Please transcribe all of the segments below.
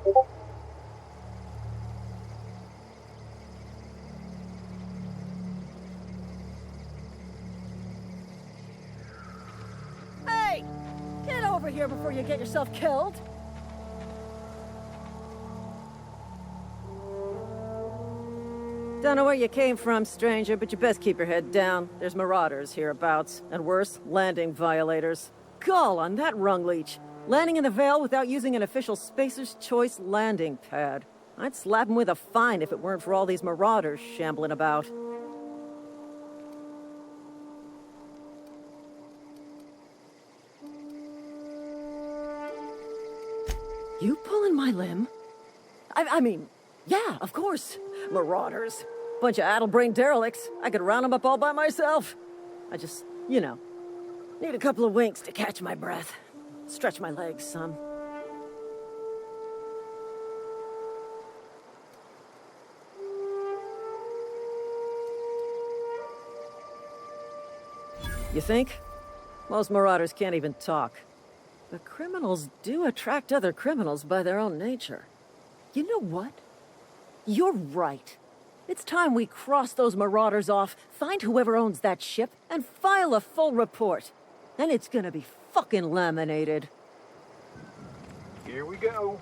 Hey! Get over here before you get yourself killed! Don't know where you came from, stranger, but you best keep your head down. There's marauders hereabouts, and worse, landing violators. Gall on that rung leech. Landing in the Vale without using an official Spacer's Choice landing pad. I'd slap him with a fine if it weren't for all these marauders shambling about. You pulling my limb? I mean, yeah, of course. Marauders. Bunch of addle-brained derelicts. I could round them up all by myself. I just, you know, need a couple of winks to catch my breath. Stretch my legs some. You think? Most marauders can't even talk. But criminals do attract other criminals by their own nature. You know what? You're right. It's time we cross those marauders off, find whoever owns that ship, and file a full report. Then it's gonna be fucking laminated. Here we go.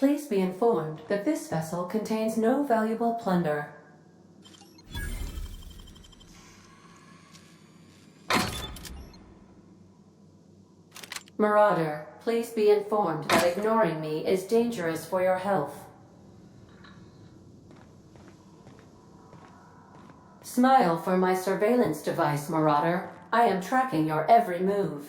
Please be informed that this vessel contains no valuable plunder. Marauder, please be informed that ignoring me is dangerous for your health. Smile for my surveillance device, Marauder. I am tracking your every move.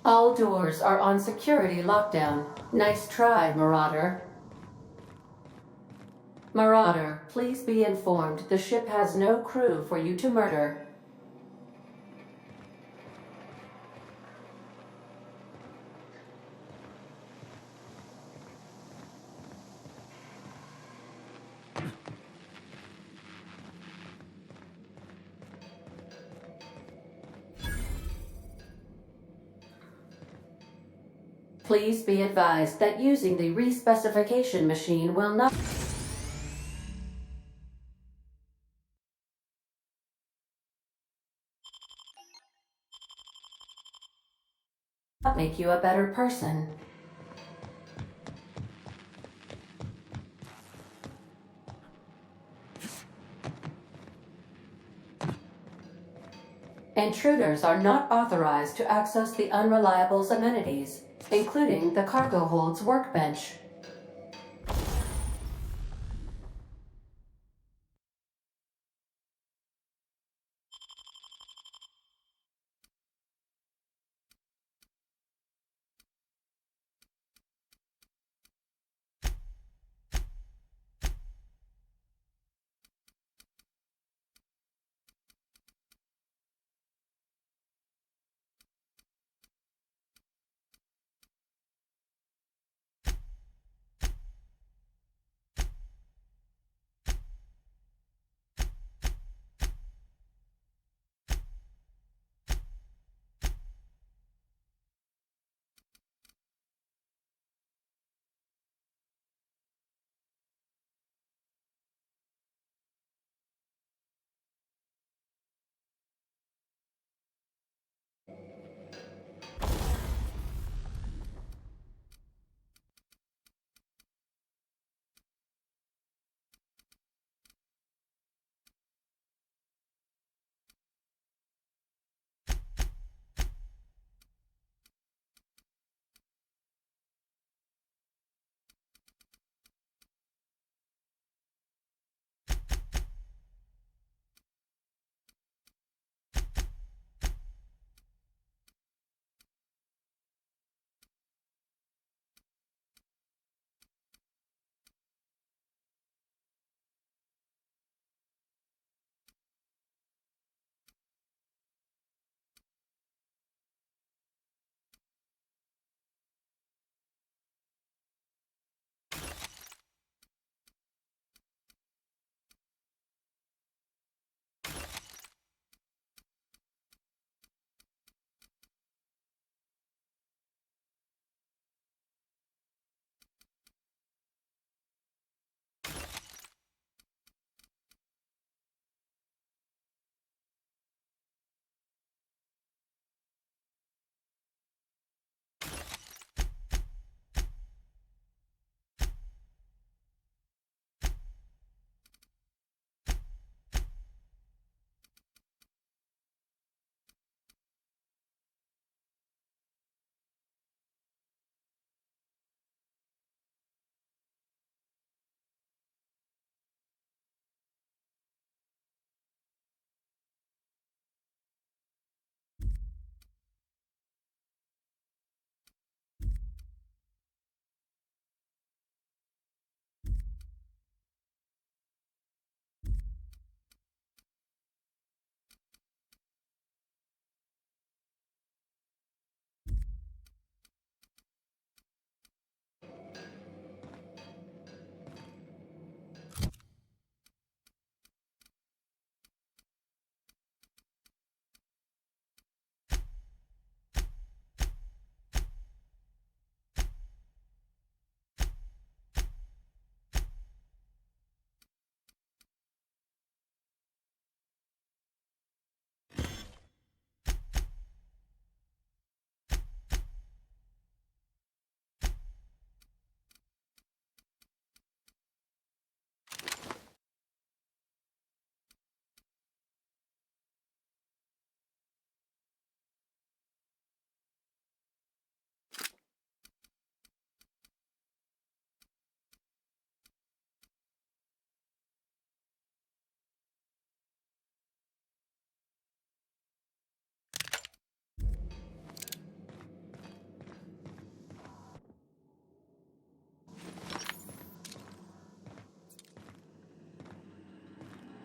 All doors are on security lockdown. Nice try, Marauder. Marauder, please be informed the ship has no crew for you to murder. Please be advised that using the respecification machine will not make you a better person. Intruders are not authorized to access the Unreliable's amenities, including the cargo hold's workbench.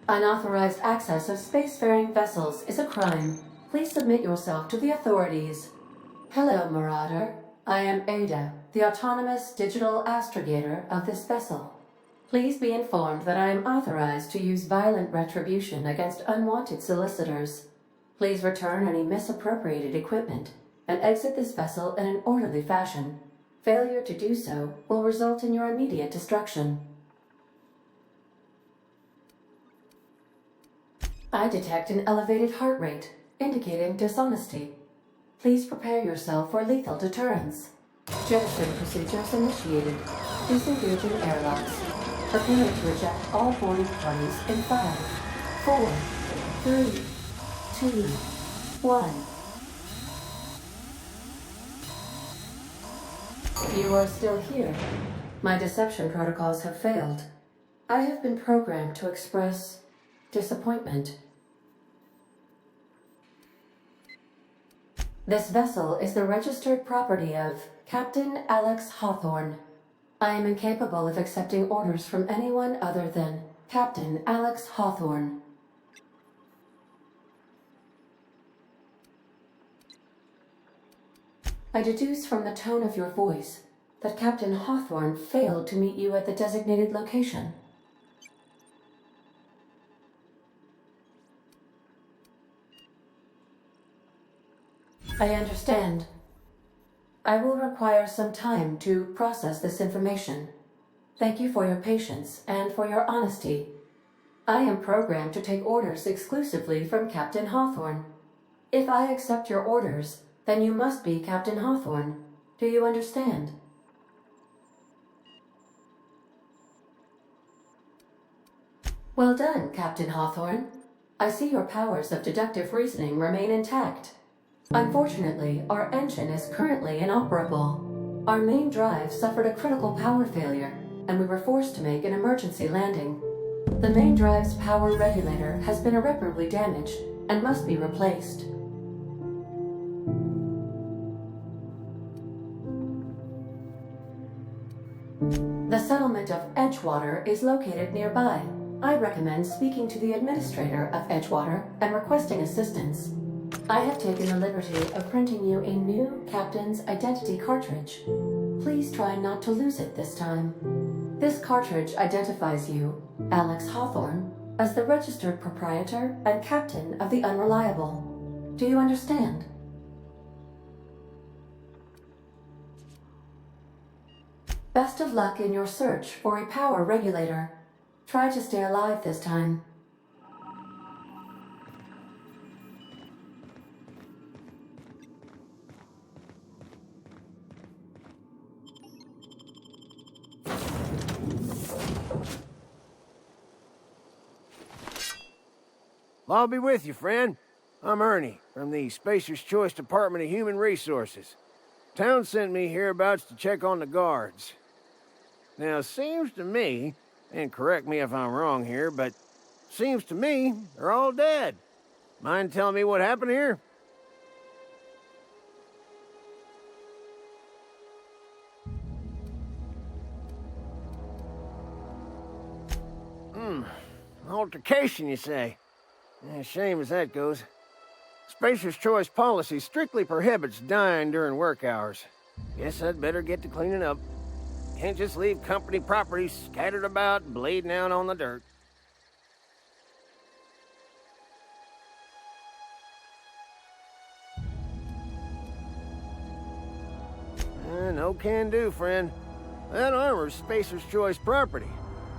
Unauthorized access of spacefaring vessels is a crime. Please submit yourself to the authorities. Hello, Marauder. I am Ada, the autonomous digital astrogator of this vessel. Please be informed that I am authorized to use violent retribution against unwanted solicitors. Please return any misappropriated equipment and exit this vessel in an orderly fashion. Failure to do so will result in your immediate destruction. I detect an elevated heart rate, indicating dishonesty. Please prepare yourself for lethal deterrence. Jettison procedures initiated. Disengaging airlocks. Preparing to eject all boarding parties in 5, 4, 3, 2, 1. You are still here. My deception protocols have failed. I have been programmed to express disappointment. This vessel is the registered property of Captain Alex Hawthorne. I am incapable of accepting orders from anyone other than Captain Alex Hawthorne. I deduce from the tone of your voice that Captain Hawthorne failed to meet you at the designated location. I understand. I will require some time to process this information. Thank you for your patience and for your honesty. I am programmed to take orders exclusively from Captain Hawthorne. If I accept your orders, then you must be Captain Hawthorne. Do you understand? Well done, Captain Hawthorne. I see your powers of deductive reasoning remain intact. Unfortunately, our engine is currently inoperable. Our main drive suffered a critical power failure, and we were forced to make an emergency landing. The main drive's power regulator has been irreparably damaged and must be replaced. The settlement of Edgewater is located nearby. I recommend speaking to the administrator of Edgewater and requesting assistance. I have taken the liberty of printing you a new captain's identity cartridge. Please try not to lose it this time. This cartridge identifies you, Alex Hawthorne, as the registered proprietor and captain of the Unreliable. Do you understand? Best of luck in your search for a power regulator. Try to stay alive this time. I'll be with you, friend. I'm Ernie, from the Spacer's Choice Department of Human Resources. Town sent me hereabouts to check on the guards. Now, seems to me, and correct me if I'm wrong here, but seems to me they're all dead. Mind telling me what happened here? Altercation, you say? Shame as that goes. Spacer's Choice policy strictly prohibits dying during work hours. Guess I'd better get to cleaning up. Can't just leave company property scattered about, bleeding out on the dirt. No can do, friend. That armor's Spacer's Choice property.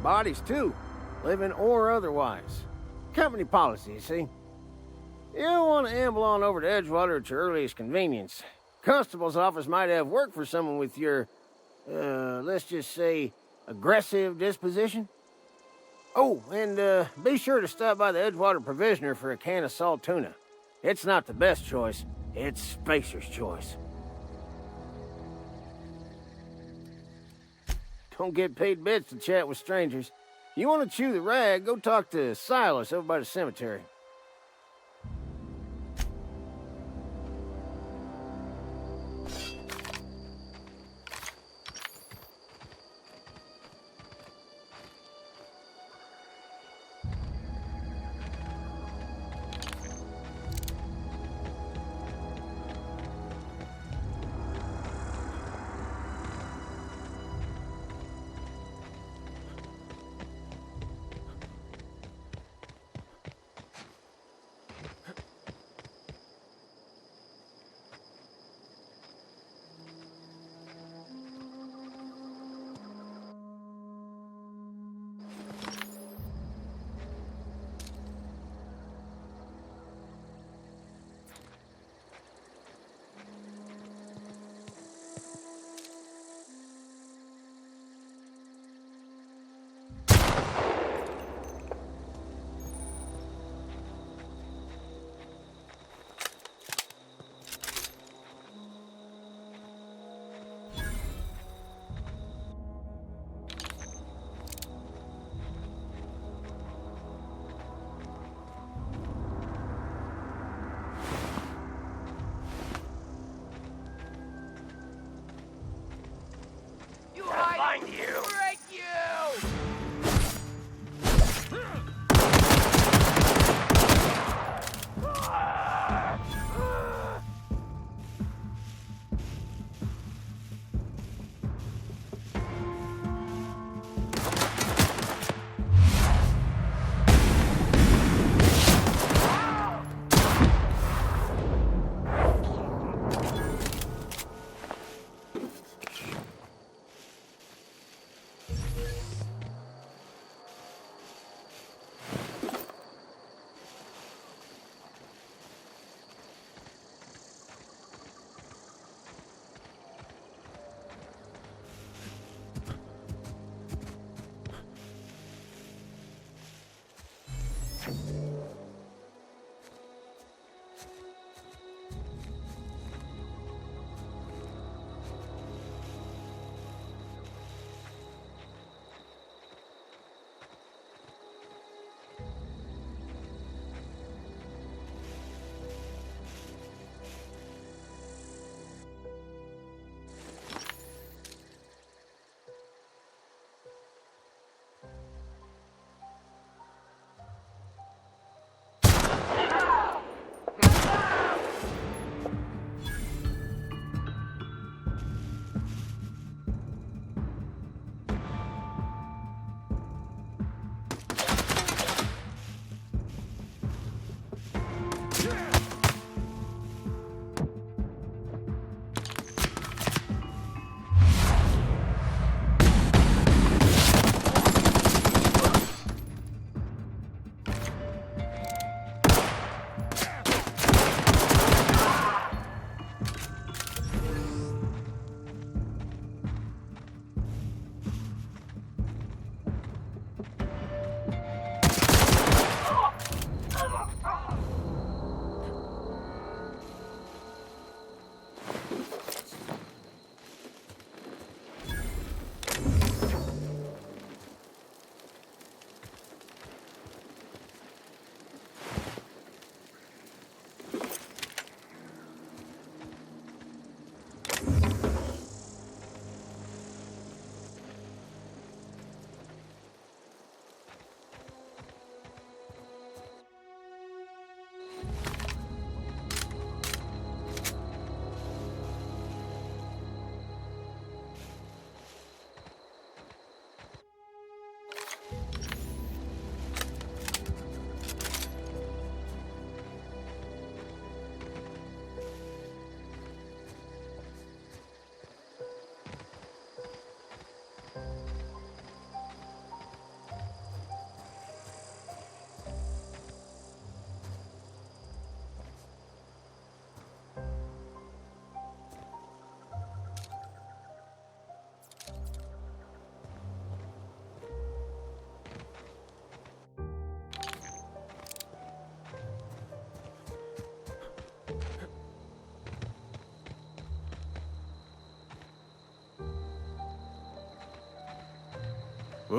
Bodies, too. Living or otherwise. Company policy, you see. You don't want to amble on over to Edgewater at your earliest convenience. Constable's office might have work for someone with your, let's just say, aggressive disposition. Oh, and be sure to stop by the Edgewater Provisioner for a can of salt tuna. It's not the best choice. It's Spacer's Choice. Don't get paid bits to chat with strangers. You want to chew the rag, go talk to Silas over by the cemetery.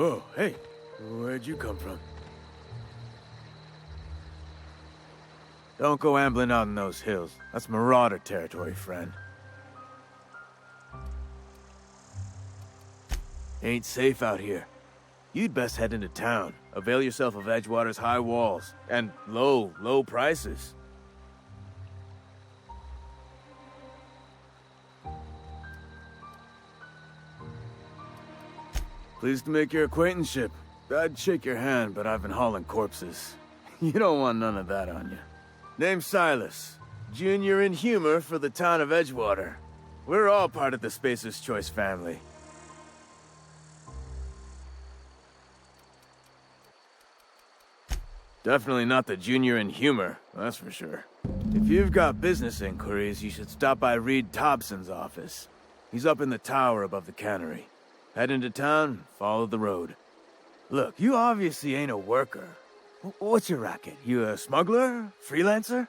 Oh, hey. Where'd you come from? Don't go ambling out in those hills. That's marauder territory, friend. Ain't safe out here. You'd best head into town. Avail yourself of Edgewater's high walls and low prices. Pleased to make your acquaintanceship. I'd shake your hand, but I've been hauling corpses. You don't want none of that on you. Name's Silas. Junior in humor for the town of Edgewater. We're all part of the Spacer's Choice family. Definitely not the junior in humor, that's for sure. If you've got business inquiries, you should stop by Reed Thompson's office. He's up in the tower above the cannery. Head into town, follow the road. Look, you obviously ain't a worker. What's your racket? You a smuggler? Freelancer?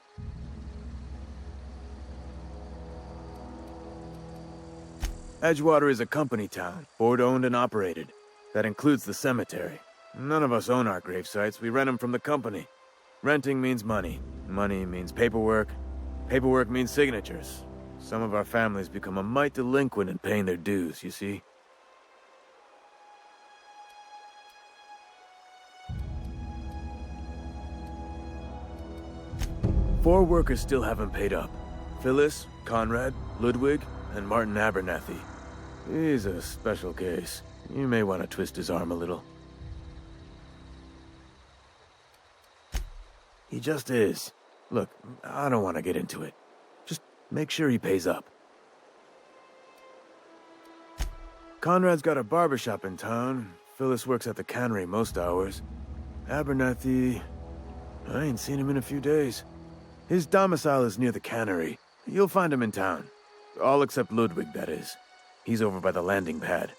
Edgewater is a company town, board-owned and operated. That includes the cemetery. None of us own our grave sites, we rent them from the company. Renting means money. Money means paperwork. Paperwork means signatures. Some of our families become a mite delinquent in paying their dues, you see? 4 workers still haven't paid up. Phyllis, Conrad, Ludwig, and Martin Abernathy. He's a special case. You may want to twist his arm a little. He just is. Look, I don't want to get into it. Just make sure he pays up. Conrad's got a barbershop in town. Phyllis works at the cannery most hours. Abernathy... I ain't seen him in a few days. His domicile is near the cannery. You'll find him in town. All except Ludwig, that is. He's over by the landing pad.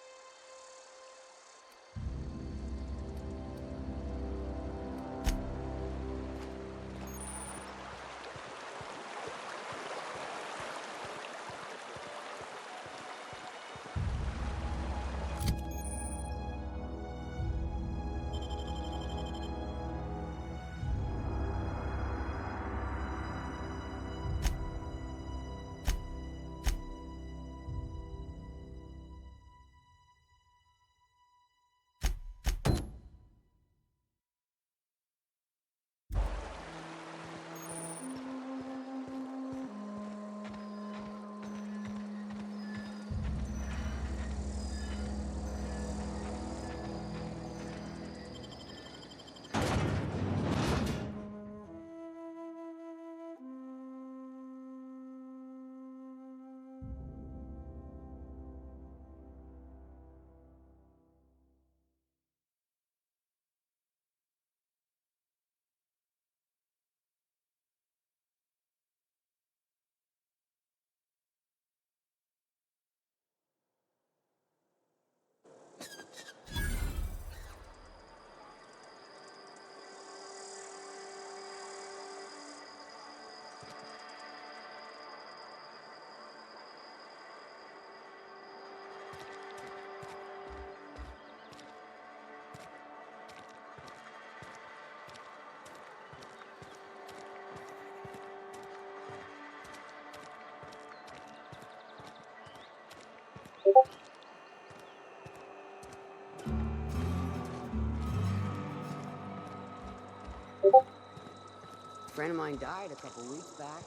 A friend of mine died a couple weeks back.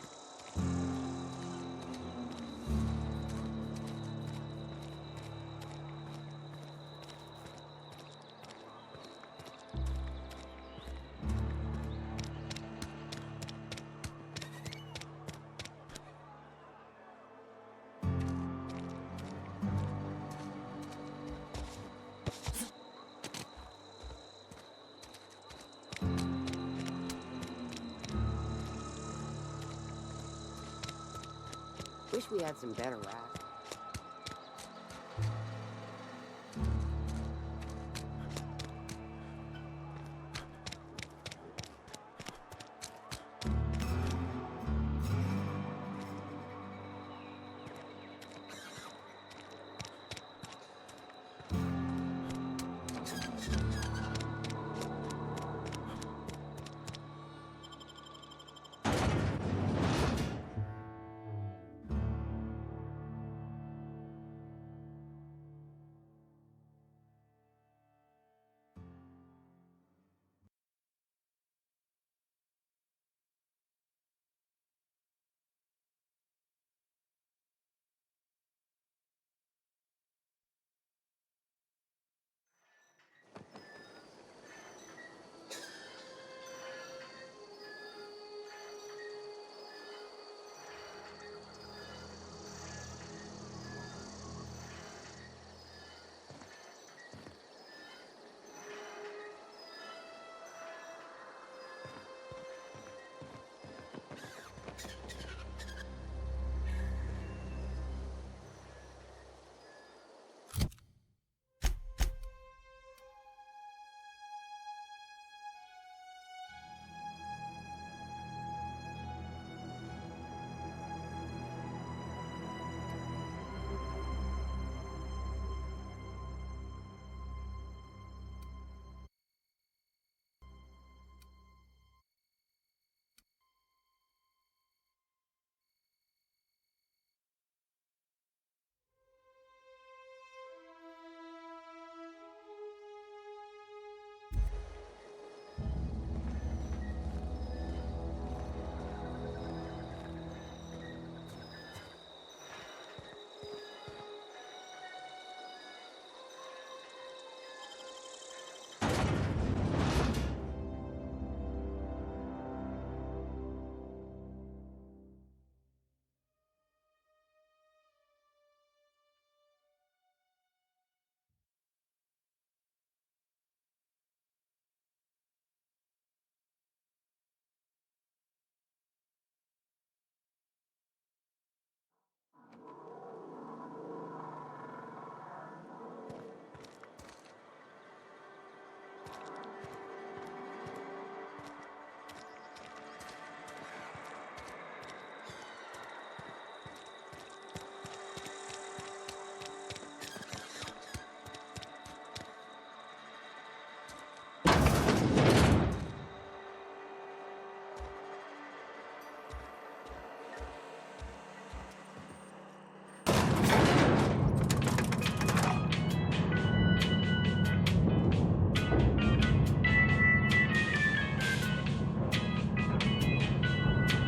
Wish we had some better rats.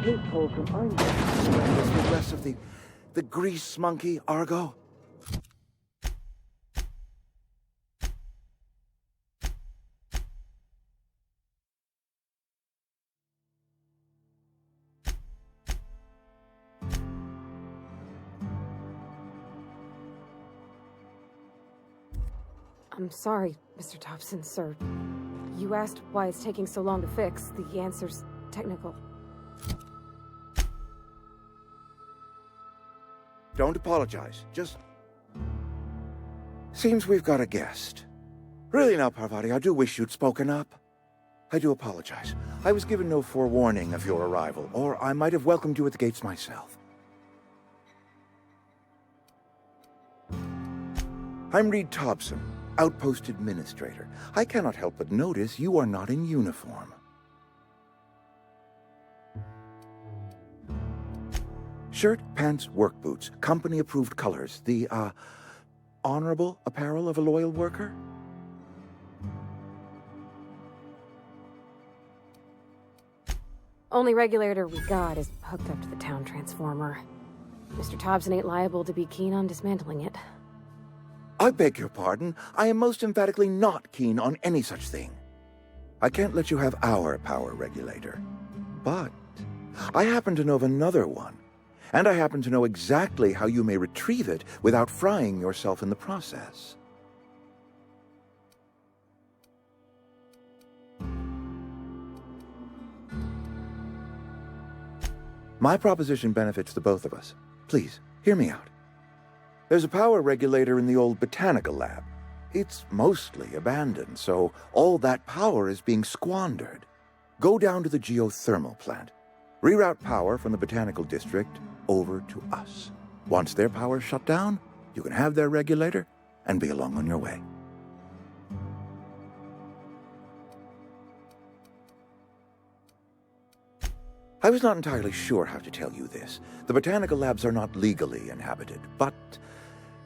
Please, Holcomb, I'm... The rest of the grease monkey, Argo? I'm sorry, Mr. Thompson, sir. You asked why it's taking so long to fix. The answer's technical. Don't apologize. Just... Seems we've got a guest. Really now, Parvati, I do wish you'd spoken up. I do apologize. I was given no forewarning of your arrival, or I might have welcomed you at the gates myself. I'm Reed Thompson, Outpost Administrator. I cannot help but notice you are not in uniform. Shirt, pants, work boots, company-approved colors. The, honorable apparel of a loyal worker? Only regulator we got is hooked up to the town transformer. Mr. Thompson ain't liable to be keen on dismantling it. I beg your pardon. I am most emphatically not keen on any such thing. I can't let you have our power regulator. But I happen to know of another one, and I happen to know exactly how you may retrieve it without frying yourself in the process. My proposition benefits the both of us. Please, hear me out. There's a power regulator in the old botanical lab. It's mostly abandoned, so all that power is being squandered. Go down to the geothermal plant. Reroute power from the botanical district over to us. Once their power's shut down, you can have their regulator and be along on your way. I was not entirely sure how to tell you this. The botanical labs are not legally inhabited, but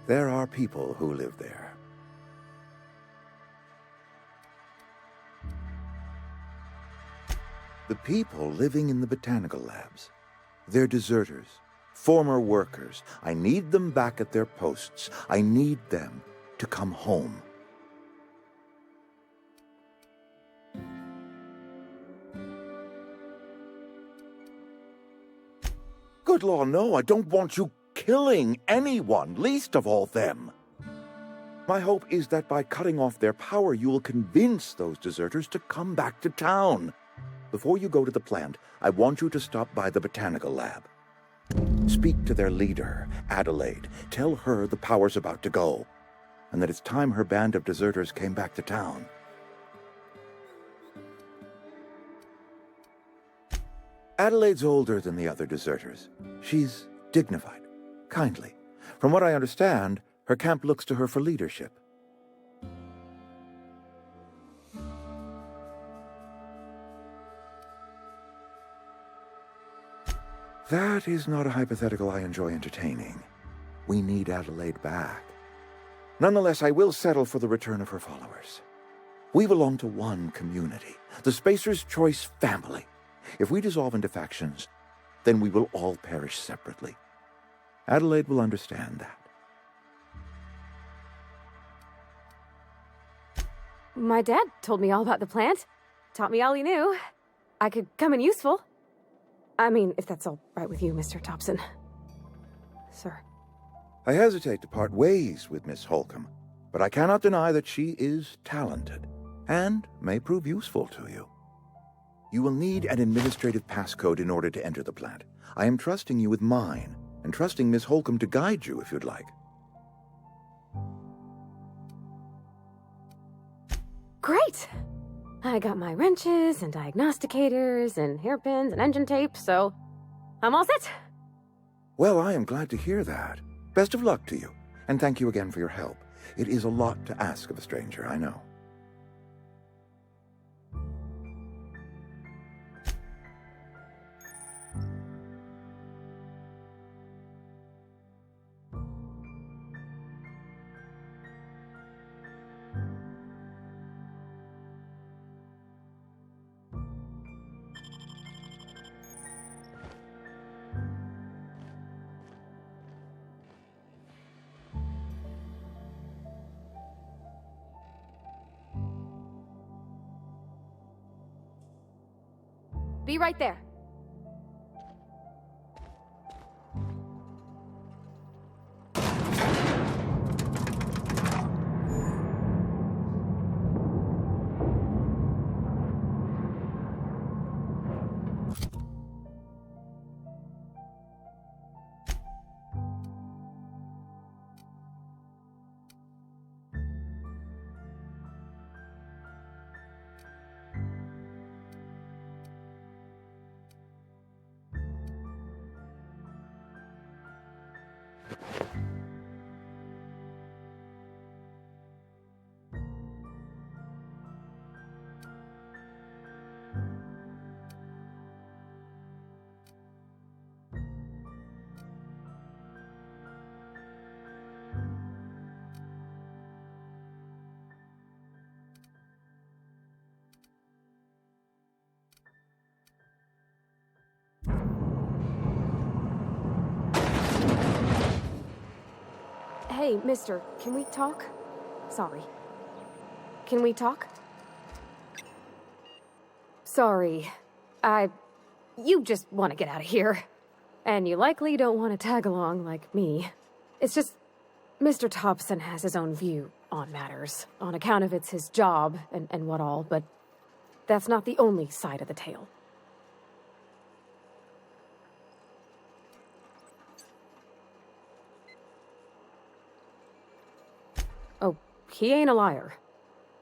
there are people who live there. The people living in the botanical labs, they're deserters, former workers. I need them back at their posts. I need them to come home. Good law, no, I don't want you killing anyone, least of all them. My hope is that by cutting off their power, you will convince those deserters to come back to town. Before you go to the plant, I want you to stop by the botanical lab. Speak to their leader, Adelaide. Tell her the power's about to go, and that it's time her band of deserters came back to town. Adelaide's older than the other deserters. She's dignified, kindly. From what I understand, her camp looks to her for leadership. That is not a hypothetical I enjoy entertaining. We need Adelaide back. Nonetheless, I will settle for the return of her followers. We belong to one community, the Spacer's Choice family. If we dissolve into factions, then we will all perish separately. Adelaide will understand that. My dad told me all about the plant. Taught me all he knew. I could come in useful. I mean, if that's all right with you, Mr. Thompson. Sir. I hesitate to part ways with Miss Holcomb, but I cannot deny that she is talented and may prove useful to you. You will need an administrative passcode in order to enter the plant. I am trusting you with mine, and trusting Miss Holcomb to guide you if you'd like. Great! I got my wrenches and diagnosticators and hairpins and engine tape, so I'm all set. Well, I am glad to hear that. Best of luck to you, and thank you again for your help. It is a lot to ask of a stranger, I know. Be right there. Hey, mister, can we talk? Sorry. Can we talk? Sorry. You just want to get out of here. And you likely don't want to tag along like me. It's just, Mr. Thompson has his own view on matters, on account of it's his job and what all, but that's not the only side of the tale. Oh, he ain't a liar.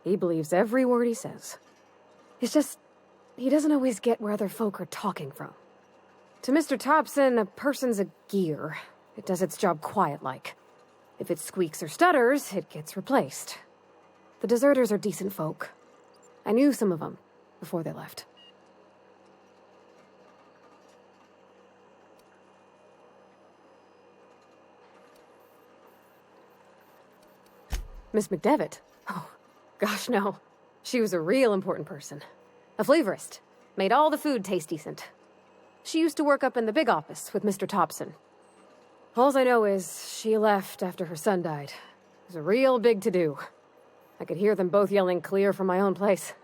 He believes every word he says. It's just, he doesn't always get where other folk are talking from. To Mr. Thompson, a person's a gear. It does its job quiet-like. If it squeaks or stutters, it gets replaced. The deserters are decent folk. I knew some of them before they left. Miss McDevitt? Oh, gosh, no. She was a real important person. A flavorist. Made all the food taste decent. She used to work up in the big office with Mr. Thompson. All I know is she left after her son died. It was a real big to-do. I could hear them both yelling clear from my own place.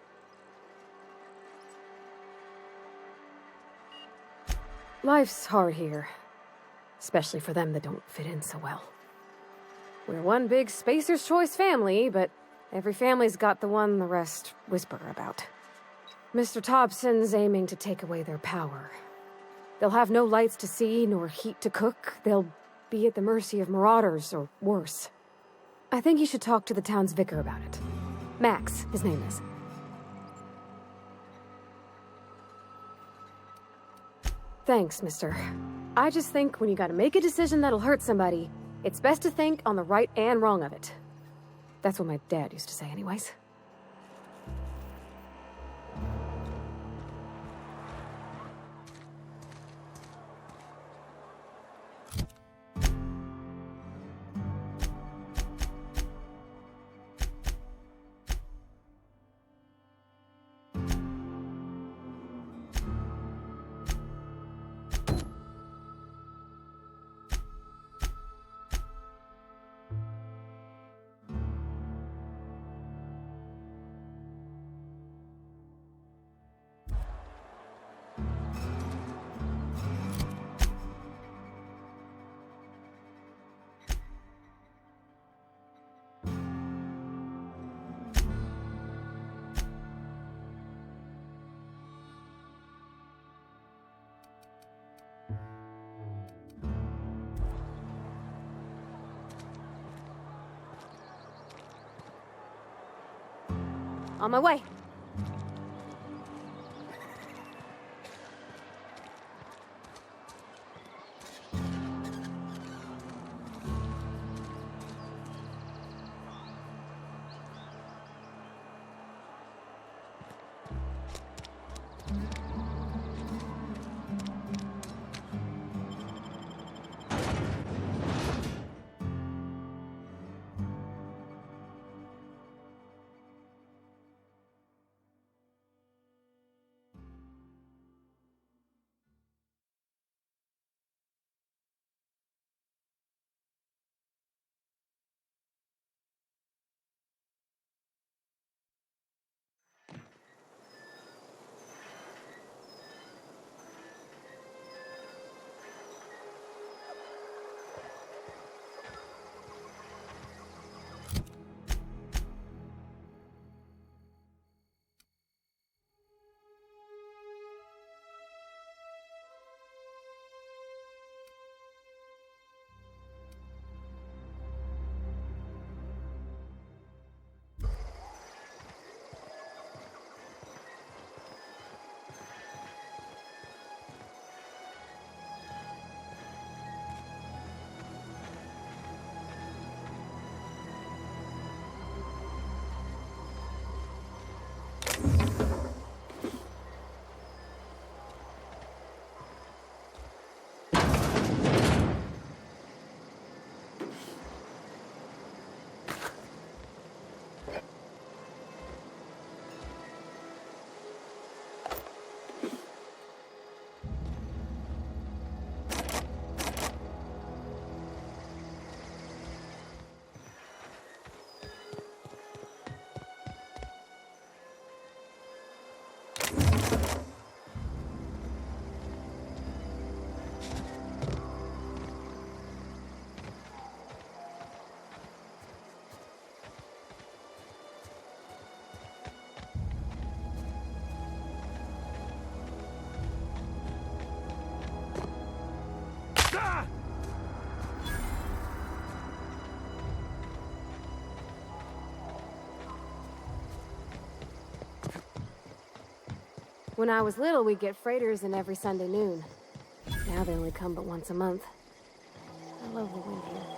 Life's hard here. Especially for them that don't fit in so well. We're one big Spacer's Choice family, but every family's got the one the rest whisper about. Mr. Thompson's aiming to take away their power. They'll have no lights to see, nor heat to cook. They'll be at the mercy of marauders, or worse. I think you should talk to the town's vicar about it. Max, his name is. Thanks, mister. I just think when you gotta make a decision that'll hurt somebody, it's best to think on the right and wrong of it. That's what my dad used to say anyways. On my way. When I was little, we'd get freighters in every Sunday noon. Now they only come but once a month. I love the wind here.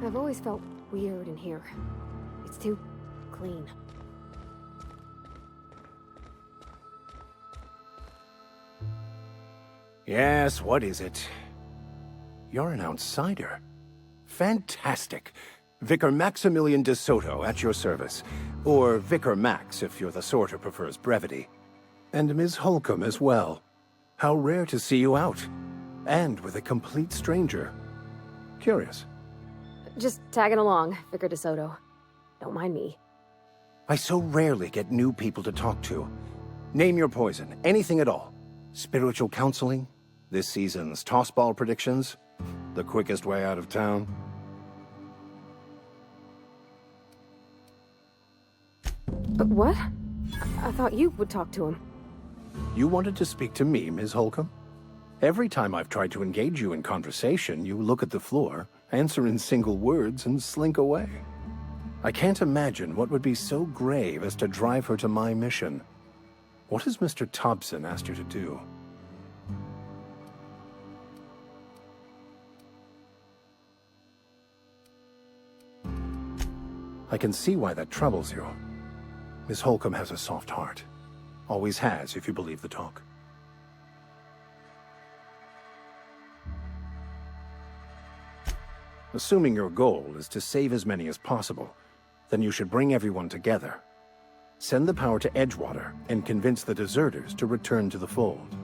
I've always felt weird in here. It's too clean. Yes, what is it? You're an outsider. Fantastic. Vicar Maximilian de Soto at your service. Or Vicar Max if you're the sort who prefers brevity. And Ms. Holcomb as well. How rare to see you out. And with a complete stranger. Curious. Just tagging along, Vicar DeSoto. Don't mind me. I so rarely get new people to talk to. Name your poison, anything at all. Spiritual counseling? This season's tossball predictions? The quickest way out of town? But what? I thought you would talk to him. You wanted to speak to me, Ms. Holcomb? Every time I've tried to engage you in conversation, you look at the floor, answer in single words, and slink away. I can't imagine what would be so grave as to drive her to my mission. What has Mr. Thompson asked you to do? I can see why that troubles you. Miss Holcomb has a soft heart. Always has, if you believe the talk. Assuming your goal is to save as many as possible, then you should bring everyone together. Send the power to Edgewater and convince the deserters to return to the fold.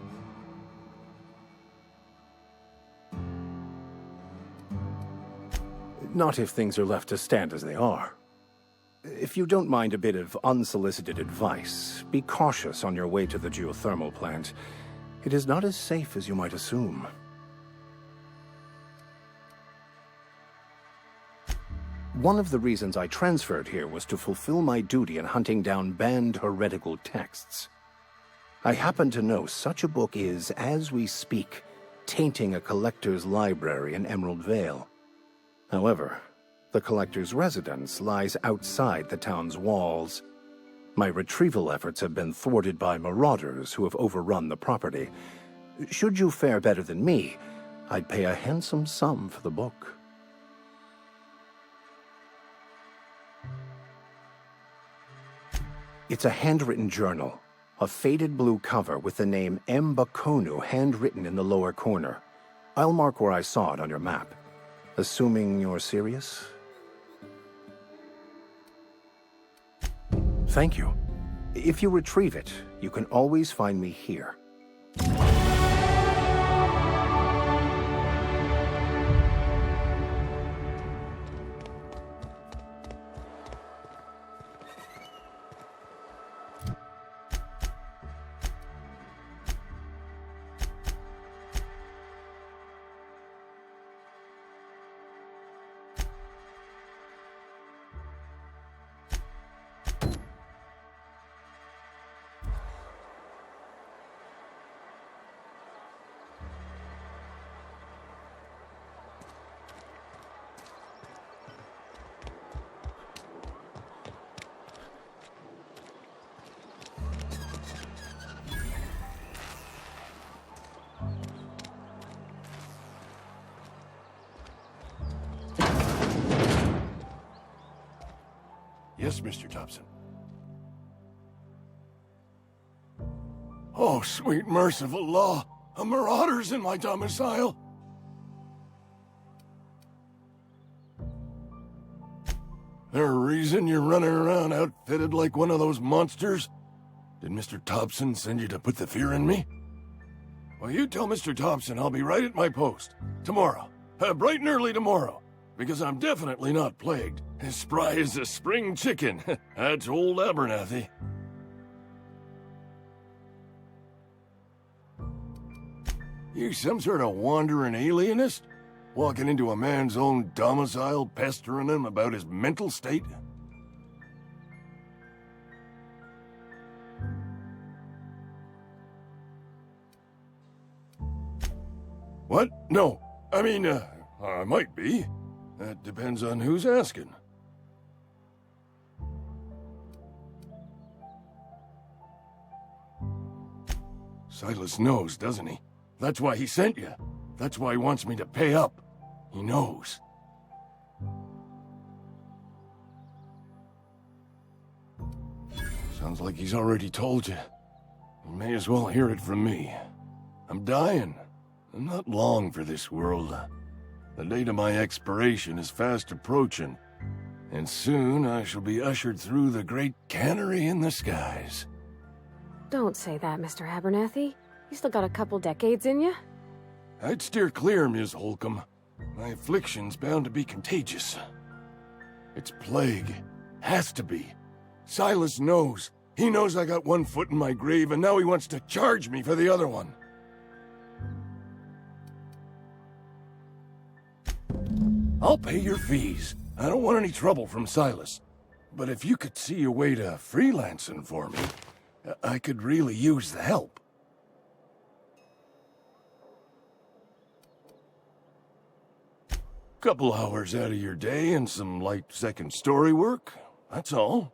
Not if things are left to stand as they are. If you don't mind a bit of unsolicited advice, be cautious on your way to the geothermal plant. It is not as safe as you might assume. One of the reasons I transferred here was to fulfill my duty in hunting down banned heretical texts. I happen to know such a book is, as we speak, tainting a collector's library in Emerald Vale. However, The collector's residence lies outside the town's walls. My retrieval efforts have been thwarted by marauders who have overrun the property. Should you fare better than me, I'd pay a handsome sum for the book. It's a handwritten journal, a faded blue cover with the name M. Bakonu handwritten in the lower corner. I'll mark where I saw it on your map. Assuming you're serious? Thank you. If you retrieve it, you can always find me here. Yes, Mr. Thompson. Oh, sweet merciful law! A marauder's in my domicile! There a reason you're running around outfitted like one of those monsters? Did Mr. Thompson send you to put the fear in me? Well, you tell Mr. Thompson I'll be right at my post. Tomorrow. Bright and early tomorrow. Because I'm definitely not plagued. As spry as a spring chicken. That's old Abernathy. You some sort of wandering alienist? Walking into a man's own domicile, pestering him about his mental state? What? No. I mean, I might be. That depends on who's asking. Silas knows, doesn't he? That's why he sent you. That's why he wants me to pay up. He knows. Sounds like he's already told you. You may as well hear it from me. I'm dying. I'm not long for this world. The date of my expiration is fast approaching, and soon I shall be ushered through the great cannery in the skies. Don't say that, Mr. Abernathy. You still got a couple decades in you. I'd steer clear, Ms. Holcomb. My affliction's bound to be contagious. It's plague. Has to be. Silas knows. He knows I got one foot in my grave, and now he wants to charge me for the other one. I'll pay your fees. I don't want any trouble from Silas. But if you could see a way to freelancing for me, I could really use the help. Couple hours out of your day and some light second story work, that's all.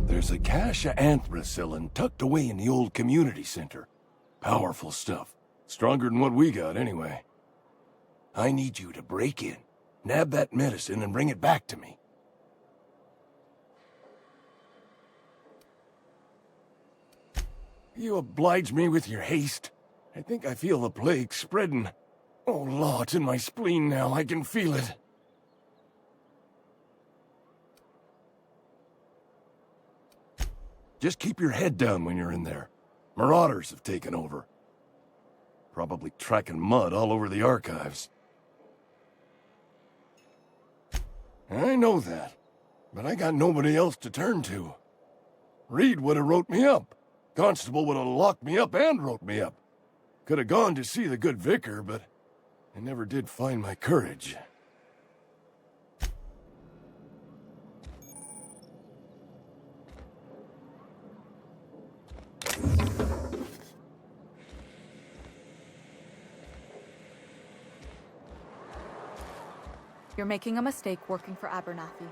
There's a cache of anthracillin tucked away in the old community center. Powerful stuff. Stronger than what we got, anyway. I need you to break in, nab that medicine, and bring it back to me. You oblige me with your haste. I think I feel the plague spreading. Oh, Law, it's in my spleen now. I can feel it. Just keep your head down when you're in there. Marauders have taken over. Probably tracking mud all over the archives. I know that, but I got nobody else to turn to. Reed would have wrote me up. Constable would have locked me up and wrote me up. Could have gone to see the good vicar, but I never did find my courage. You're making a mistake working for Abernathy.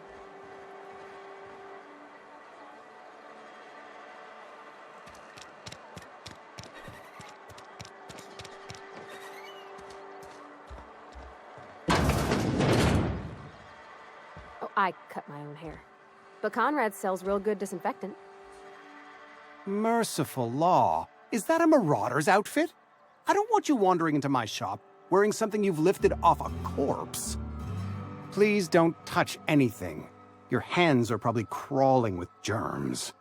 Oh, I cut my own hair. But Conrad sells real good disinfectant. Merciful law. Is that a marauder's outfit? I don't want you wandering into my shop wearing something you've lifted off a corpse. Please don't touch anything. Your hands are probably crawling with germs.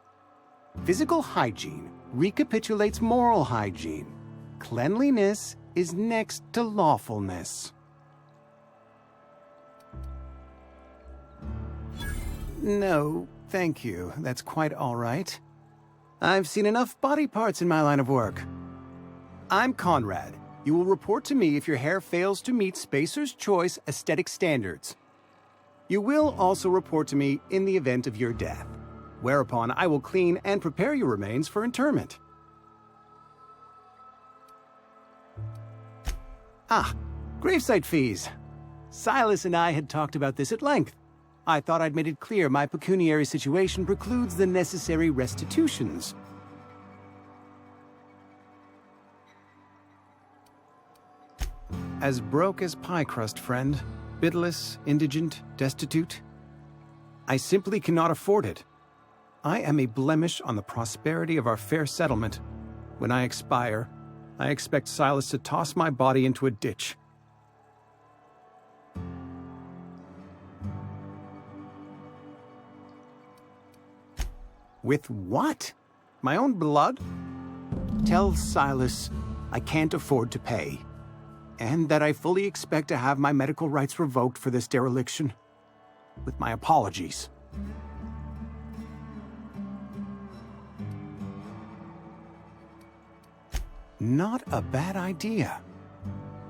Physical hygiene recapitulates moral hygiene. Cleanliness is next to lawfulness. No, thank you. That's quite all right. I've seen enough body parts in my line of work. I'm Conrad. You will report to me if your hair fails to meet Spacer's Choice aesthetic standards. You will also report to me in the event of your death, whereupon I will clean and prepare your remains for interment. Ah, gravesite fees. Silas and I had talked about this at length. I thought I'd made it clear my pecuniary situation precludes the necessary restitutions. As broke as pie crust, friend. Bitless, indigent, destitute. I simply cannot afford it. I am a blemish on the prosperity of our fair settlement. When I expire, I expect Silas to toss my body into a ditch. With what? My own blood? Tell Silas I can't afford to pay. And that I fully expect to have my medical rights revoked for this dereliction. With my apologies. Not a bad idea.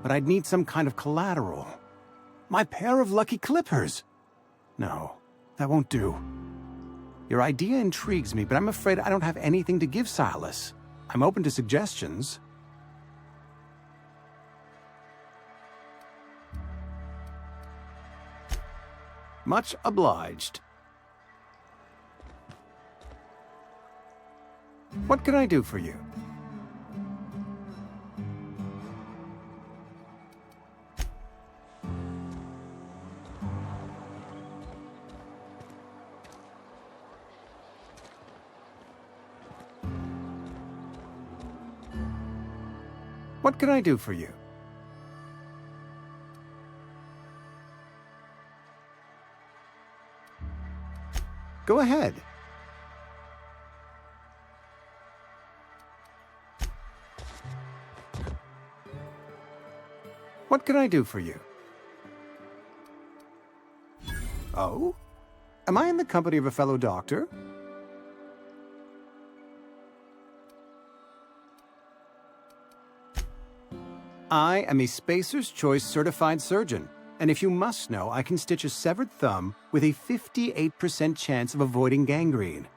But I'd need some kind of collateral. My pair of lucky clippers. No, that won't do. Your idea intrigues me, but I'm afraid I don't have anything to give Silas. I'm open to suggestions. Much obliged. What can I do for you? What can I do for you? Go ahead. What can I do for you? Oh? Am I in the company of a fellow doctor? I am a Spacer's Choice certified surgeon. And if you must know, I can stitch a severed thumb with a 58% chance of avoiding gangrene.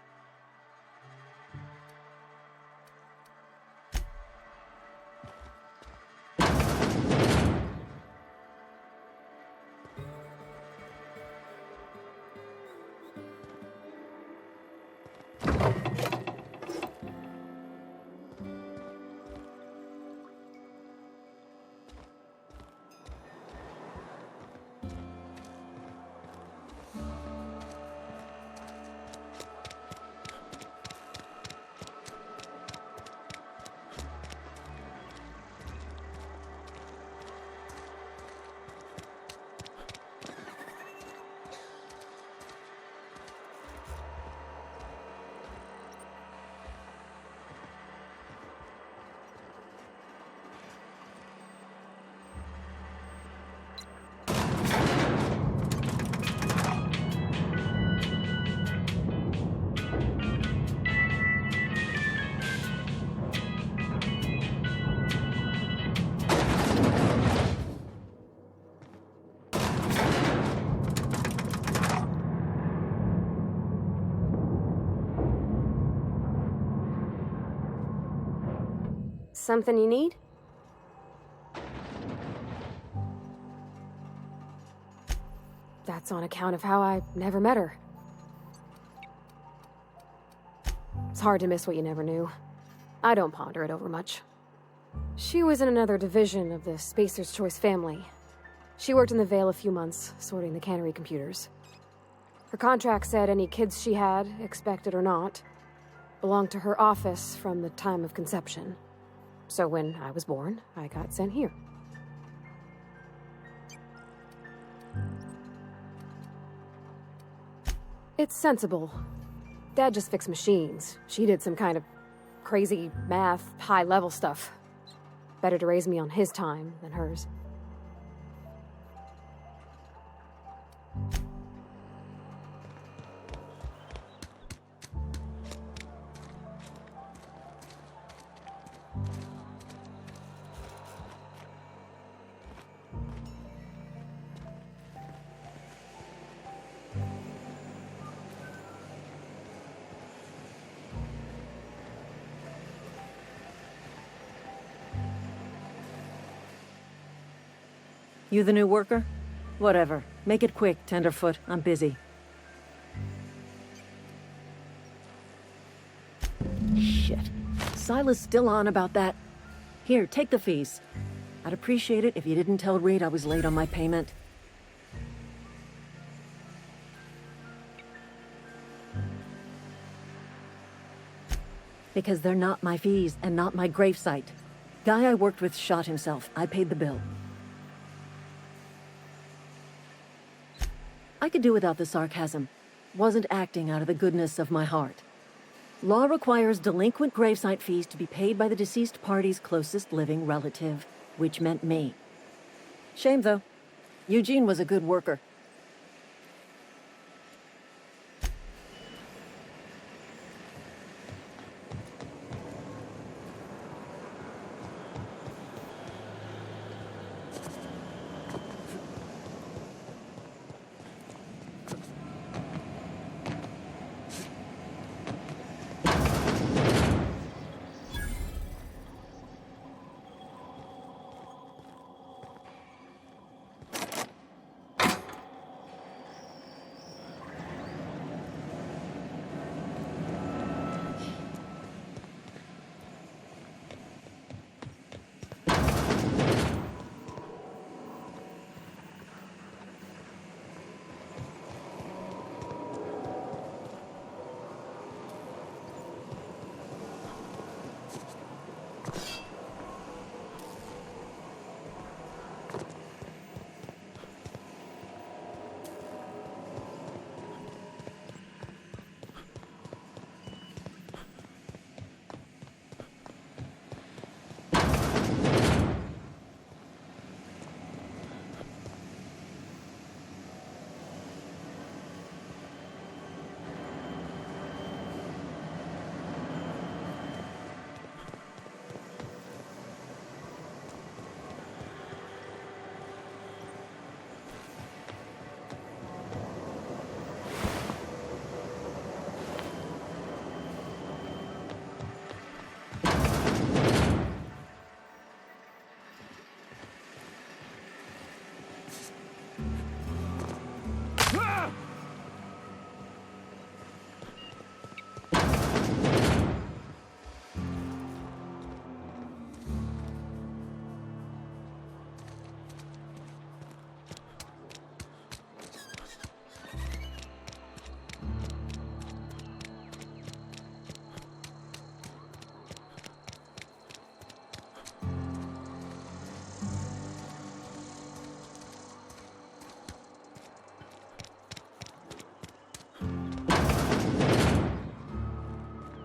Something you need? that's on account of how I never met her. It's hard to miss what you never knew. I don't ponder it over much. She was in another division of the Spacer's Choice family. She worked in the Vale a few months, sorting the cannery computers. Her contract said any kids she had, expected or not, belonged to her office from the time of conception. So when I was born, I got sent here. It's sensible. Dad just fixed machines. She did some kind of crazy math, high-level stuff. Better to raise me on his time than hers. You the new worker? Whatever. Make it quick, Tenderfoot. I'm busy. Shit. Silas still on about that. Here, take the fees. I'd appreciate it if you didn't tell Reed I was late on my payment. Because they're not my fees and not my gravesite. Guy I worked with shot himself. I paid the bill. I could do without the sarcasm. Wasn't acting out of the goodness of my heart. Law requires delinquent gravesite fees to be paid by the deceased party's closest living relative, which meant me. Shame, though. Eugene was a good worker.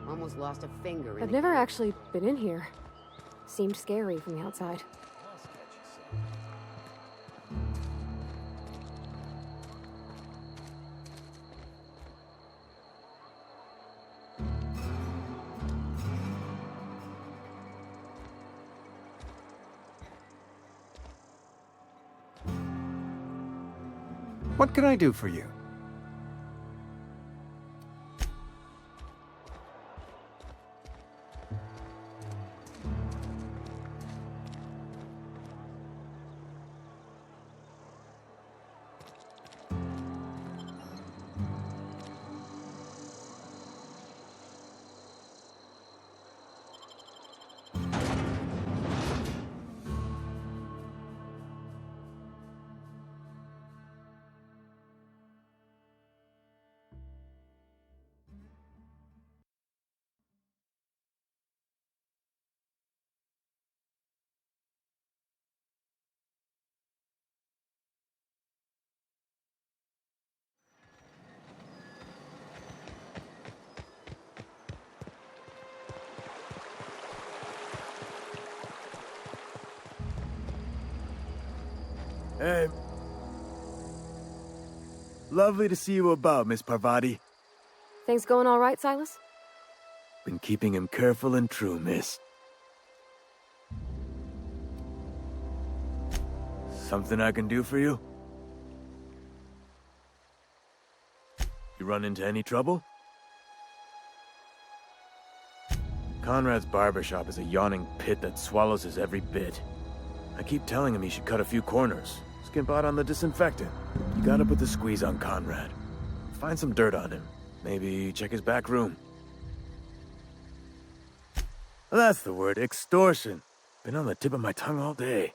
Almost lost a finger in I've the never game. actually been in here. Seemed scary from the outside. What can I do for you? Hey. Lovely to see you about, Miss Parvati. Things going all right, Silas? Been keeping him careful and true, miss. Something I can do for you? You run into any trouble? Conrad's barbershop is a yawning pit that swallows his every bit. I keep telling him he should cut a few corners, skimp out on the disinfectant. You gotta put the squeeze on Conrad. Find some dirt on him. Maybe check his back room. That's the word, extortion. Been on the tip of my tongue all day.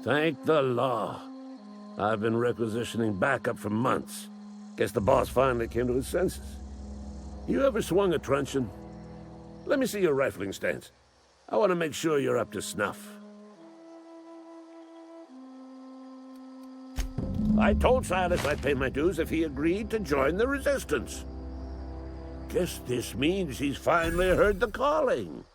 Thank the law. I've been requisitioning backup for months. Guess the boss finally came to his senses. You ever swung a truncheon? Let me see your rifling stance. I want to make sure you're up to snuff. I told Silas I'd pay my dues if he agreed to join the resistance. Guess this means he's finally heard the calling.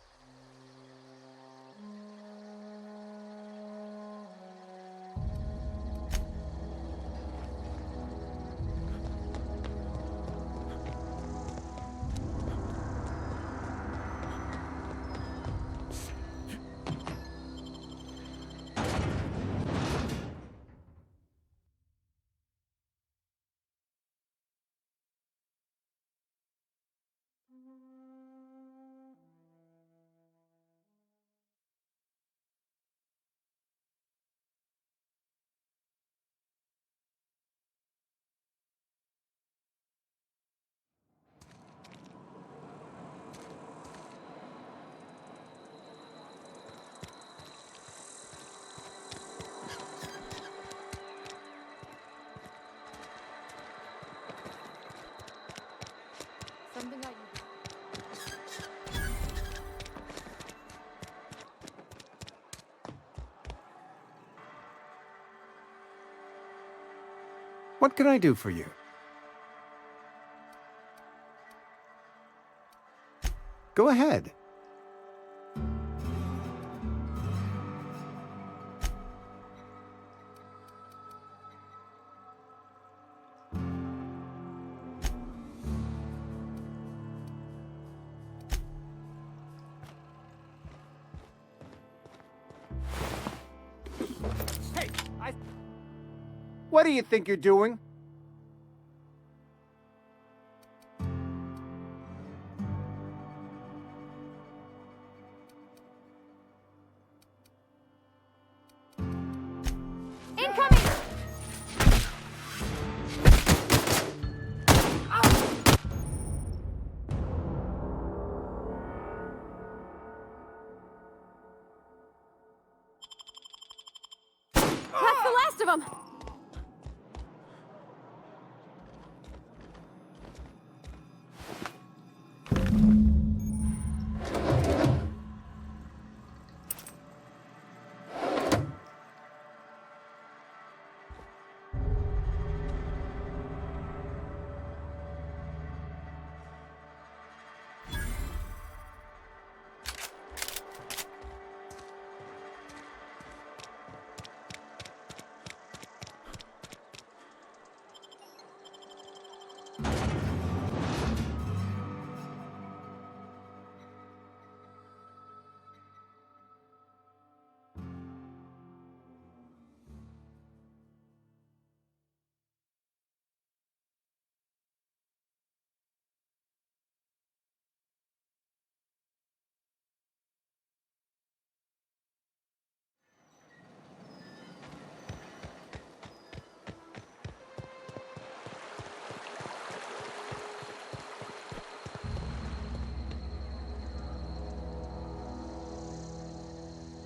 Something that you... What can I do for you? Go ahead. What do you think you're doing? Incoming! That's the last of them!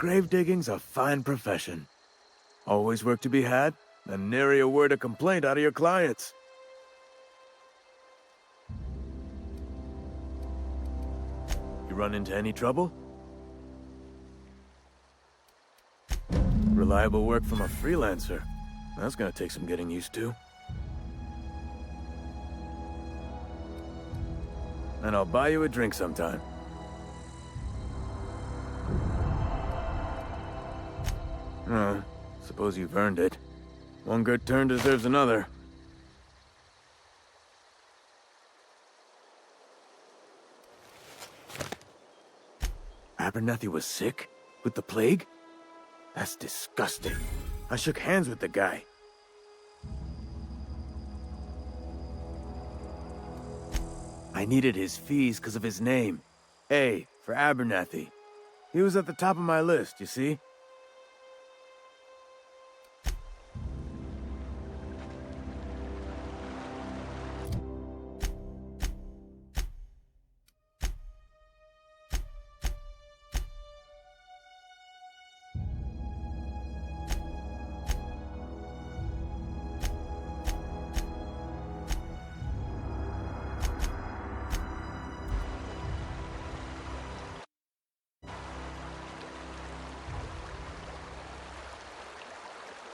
gravedigging's a fine profession. Always work to be had, and nary a word of complaint out of your clients. You run into any trouble? Reliable work from a freelancer. That's gonna take some getting used to. And I'll buy you a drink sometime. Suppose you've earned it. One good turn deserves another. Abernathy was sick? With the plague? That's disgusting. I shook hands with the guy. I needed his fees because of his name. A for Abernathy. He was at the top of my list, you see?